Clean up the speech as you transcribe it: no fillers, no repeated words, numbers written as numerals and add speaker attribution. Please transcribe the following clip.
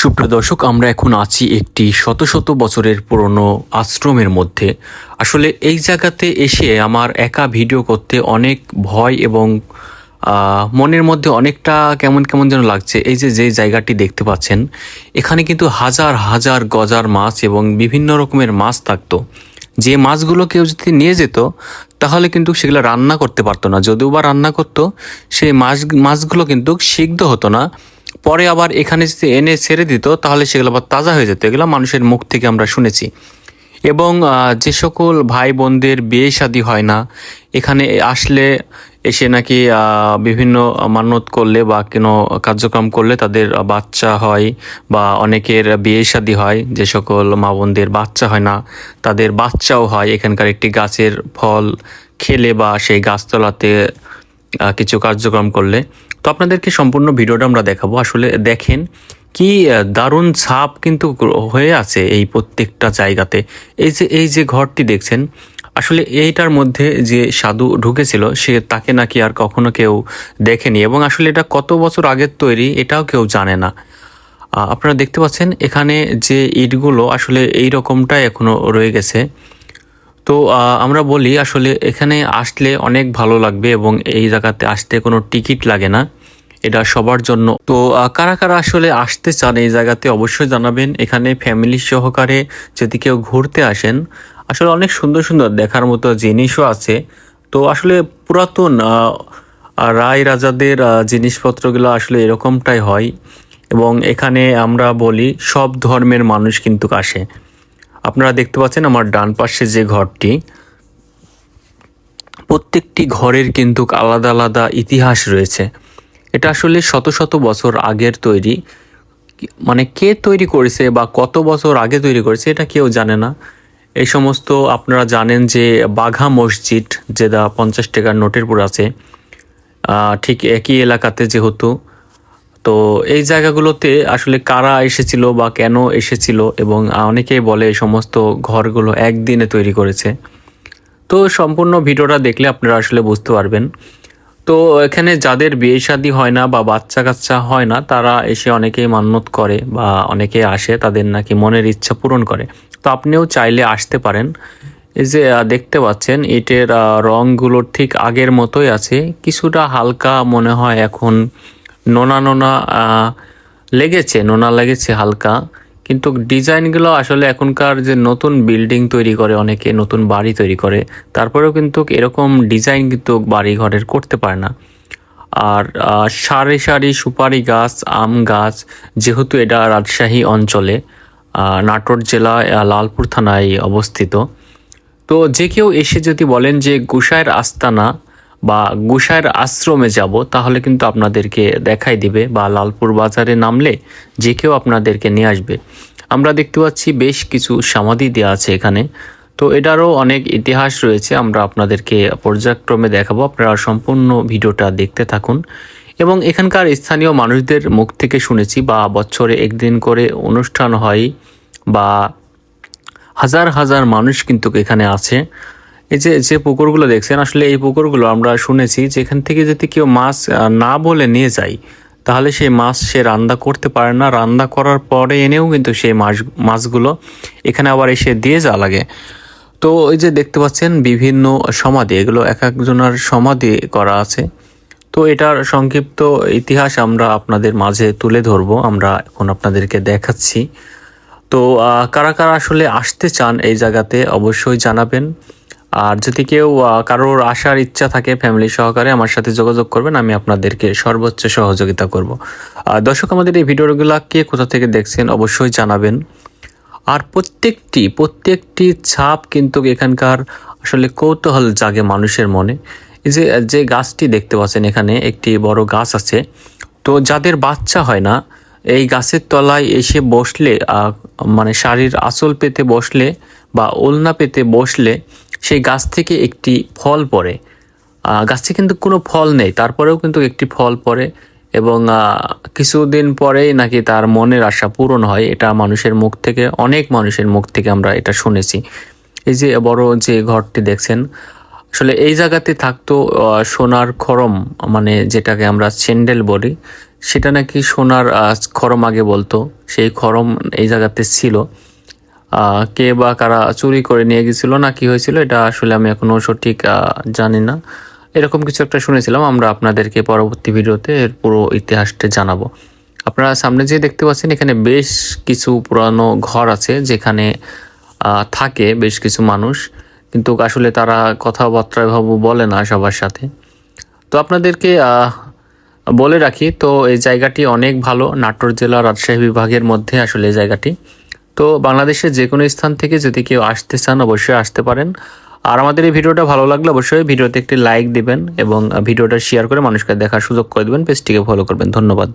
Speaker 1: সুপ্রিয় দর্শক, আমরা এখন আছি একটি শত শত বছরের পুরনো আশ্রমের মধ্যে। আসলে এই জায়গাতে এসে আমার একা ভিডিও করতে অনেক ভয় এবং মনের মধ্যে অনেকটা কেমন কেমন যেন লাগছে। এই যে যে জায়গাটি দেখতে পাচ্ছেন, এখানে কিন্তু হাজার হাজার গজার মাছ এবং বিভিন্ন রকমের মাছ থাকতো। যে মাছগুলো কেউ যদি নিয়ে যেত তাহলে কিন্তু সেগুলো রান্না করতে পারতো না, যদিও বা রান্না করতো সেই মাছগুলো কিন্তু সিদ্ধ হতো না। পরে আবার এখানে যদি এনে ছেড়ে দিত তাহলে সেগুলো আবার তাজা হয়ে যেত। এগুলো মানুষের মুখ থেকে আমরা শুনেছি। এবং যে সকল ভাই বোনদের বিয়ে শাদী হয় না, এখানে আসলে এসে নাকি বিভিন্ন মান্যত করলে বা কোনো কার্যক্রম করলে তাদের বাচ্চা হয়, বা অনেকের বিয়ে শাদী হয়। যে সকল মা বোনদের বাচ্চা হয় না তাদের বাচ্চাও হয় এখানকার একটি গাছের ফল খেলে বা সেই গাছতলাতে কিছু কার্যক্রম করলে। তো আপনাদেরকে সম্পূর্ণ ভিডিওটা আমরা দেখাবো। আসলে দেখেন কি দারুণ ছাপ কিন্তু হয়ে আছে এই প্রত্যেকটা জায়গাতে। এই যে ঘরটি দেখছেন, আসলে এইটার মধ্যে যে সাধু ঢুকেছিল সে তাকে নাকি আর কখনো কেউ দেখেনি, এবং আসলে এটা কত বছর আগের তৈরি এটাও কেউ জানে না। আপনারা দেখতে পাচ্ছেন এখানে যে ইটগুলো আসলে এই রকমটাই এখনো রয়ে গেছে। তো আমরা বলি আসলে এখানে আসলে অনেক ভালো লাগবে, এবং এই জায়গাতে আসতে কোনো টিকিট লাগে না, এটা সবার জন্য। তো কারা কারা আসলে আসতে চান এই জায়গাতে অবশ্যই জানাবেন। এখানে ফ্যামিলি সহকারে যদি কেউ ঘুরতে আসেন, আসলে অনেক সুন্দর সুন্দর দেখার মতো জিনিসও আছে। তো আসলে পুরাতন রায় রাজাদের জিনিসপত্রগুলো আসলে এরকমটাই হয়, এবং এখানে আমরা বলি সব ধর্মের মানুষ কিন্তু আসে। আপনারা দেখতে পাচ্ছেন আমার ডান পাশে যে ঘরটি, প্রত্যেকটি ঘরের কিন্তু আলাদা আলাদা ইতিহাস রয়েছে। এটা আসলে শত শত বছর আগের তৈরি, মানে কে তৈরি করেছে বা কত বছর আগে তৈরি করেছে এটা কেউ জানে না। এই সমস্ত আপনারা জানেন যে বাঘা মসজিদ যেটা 50 টাকার নোটের উপর আছে, ঠিক একই এলাকাতে যেহেতু। তো এই জায়গাগুলোতে আসলে কারা এসেছিল বা কেন এসেছিল, এবং অনেকেই বলে এই সমস্ত ঘরগুলো একদিনে তৈরি করেছে। তো সম্পূর্ণ ভিডিওটা দেখলে আপনারা আসলে বুঝতে পারবেন। তো এখানে যাদের বিয়ে শাদী হয় না বা বাচ্চা কাচ্চা হয় না, তারা এসে অনেকেই মান্যত করে বা অনেকে আসে, তাদের নাকি মনের ইচ্ছা পূরণ করে। তো আপনিও চাইলে আসতে পারেন। এই যে দেখতে পাচ্ছেন ইটের রঙগুলো ঠিক আগের মতোই আছে, কিছুটা হালকা মনে হয় এখন নোনা নোনা নোনা লেগেছে হালকা। কিন্তু ডিজাইনগুলো আসলে এখনকার যে নতুন বিল্ডিং তৈরি করে, অনেকে নতুন বাড়ি তৈরি করে, তারপরেও কিন্তু এরকম ডিজাইন কিন্তু বাড়ি ঘরের করতে পারে না। আর সারি সারি সুপারি গাছ, আম গাছ, যেহেতু এটা রাজশাহী অঞ্চলে নাটোর জেলা লালপুর থানায় অবস্থিত। তো যে কেউ এসে যদি বলেন যে গুসাইর আস্তানা বা গুসাইর আশ্রমে যাব, তাহলে কিন্তু আপনাদেরকে দেখাই দিবে, বা লালপুর বাজারে নামলে যে কেউ আপনাদেরকে নিয়ে আসবে। আমরা দেখতে পাচ্ছি বেশ কিছু সমাধি দেওয়া আছে এখানে। তো এটারও অনেক ইতিহাস রয়েছে, আমরা আপনাদেরকে পর্যায়ক্রমে দেখাবো। আপনারা সম্পূর্ণ ভিডিওটা দেখতে থাকুন। এবং এখানকার স্থানীয় মানুষদের মুখ থেকে শুনেছি বা বছরে একদিন করে অনুষ্ঠান হয়, বা হাজার হাজার মানুষ কিন্তু এখানে আছে। এই যে যে পুকুরগুলো দেখছেন, আসলে এই পুকুরগুলো আমরা শুনেছি যে এখান থেকে যদি কেউ মাছ না বলে নিয়ে যায়, তাহলে সেই মাছ সে রান্না করতে পারে না। রান্না করার পরে এনেও কিন্তু সেই মাছগুলো এখানে আবার এসে দিয়ে যাওয়া লাগে। তো ওই যে দেখতে পাচ্ছেন বিভিন্ন সমাধি, এগুলো এক একজনের সমাধি করা আছে। তো এটার সংক্ষিপ্ত ইতিহাস আমরা আপনাদের মাঝে তুলে ধরবো, আমরা এখন আপনাদেরকে দেখাচ্ছি। তো কারা কারা আসলে আসতে চান এই জায়গাতে অবশ্যই জানাবেন। আর যদি কেউ কারোর আসার ইচ্ছা থাকে ফ্যামিলি সহকারে, আমার সাথে যোগাযোগ করবেন, আমি আপনাদেরকে সর্বোচ্চ সহযোগিতা করব। দর্শক, আমাদের এই ভিডিওগুলো কে কোথা থেকে দেখছেন অবশ্যই জানাবেন। আর প্রত্যেকটি ছাপ কিন্তু এখানকার আসলে কৌতূহল জাগে মানুষের মনে। এই যে যে গাছটি দেখতে পাচ্ছেন, এখানে একটি বড় গাছ আছে। তো যাদের বাচ্চা হয় না, এই গাছের তলায় এসে বসলে, মানে শাড়ির আঁচল পেতে বসলে বা ওলনা পেতে বসলে সেই গাছ থেকে একটি ফল পড়ে। গাছে কিন্তু কোনো ফল নেই, তারপরেও কিন্তু একটি ফল পড়ে, এবং কিছুদিন পরেই নাকি তার মনের আশা পূরণ হয়। এটা মানুষের মুখ থেকে, অনেক মানুষের মুখ থেকে আমরা এটা শুনেছি। এই যে বড় যে ঘরটি দেখছেন, আসলে এই জায়গাতে থাকতো সোনার খরম, মানে যেটাকে আমরা স্যান্ডেল বলি, সেটা নাকি সোনার খরম আগে বলতো। সেই খরম এই জায়গাতে ছিল। কে বা কারা চুরি করে নিয়ে গেছিল না কি হয়েছিল এটা আসলে আমি এখনো সঠিক জানি না। এরকম কিছু একটা শুনেছিলাম। আমরা আপনাদেরকে পরবর্তী ভিডিওতে এর পুরো ইতিহাসটা জানাবো। আপনারা সামনে যে দেখতে পাচ্ছেন এখানে বেশ কিছু পুরানো ঘর আছে যেখানে থাকে বেশ কিছু মানুষ, কিন্তু আসলে তারা কথাবার্তা এভাবে বলে না সবার সাথে। তো আপনাদেরকে বলে রাখি, তো এই জায়গাটি অনেক ভালো, নাটোর জেলা রাজশাহী বিভাগের মধ্যে আসলে এই জায়গাটি। তো বাংলাদেশের যে কোনো স্থান থেকে যদি কেউ আসতে চান অবশ্যই আসতে পারেন। আর আমাদের এই ভিডিওটা ভালো লাগলে অবশ্যই ভিডিওতে একটি লাইক দিবেন এবং ভিডিওটা শেয়ার করে মানুষকে দেখার সুযোগ করে দেবেন, পেজটিকে ফলো করবেন। ধন্যবাদ।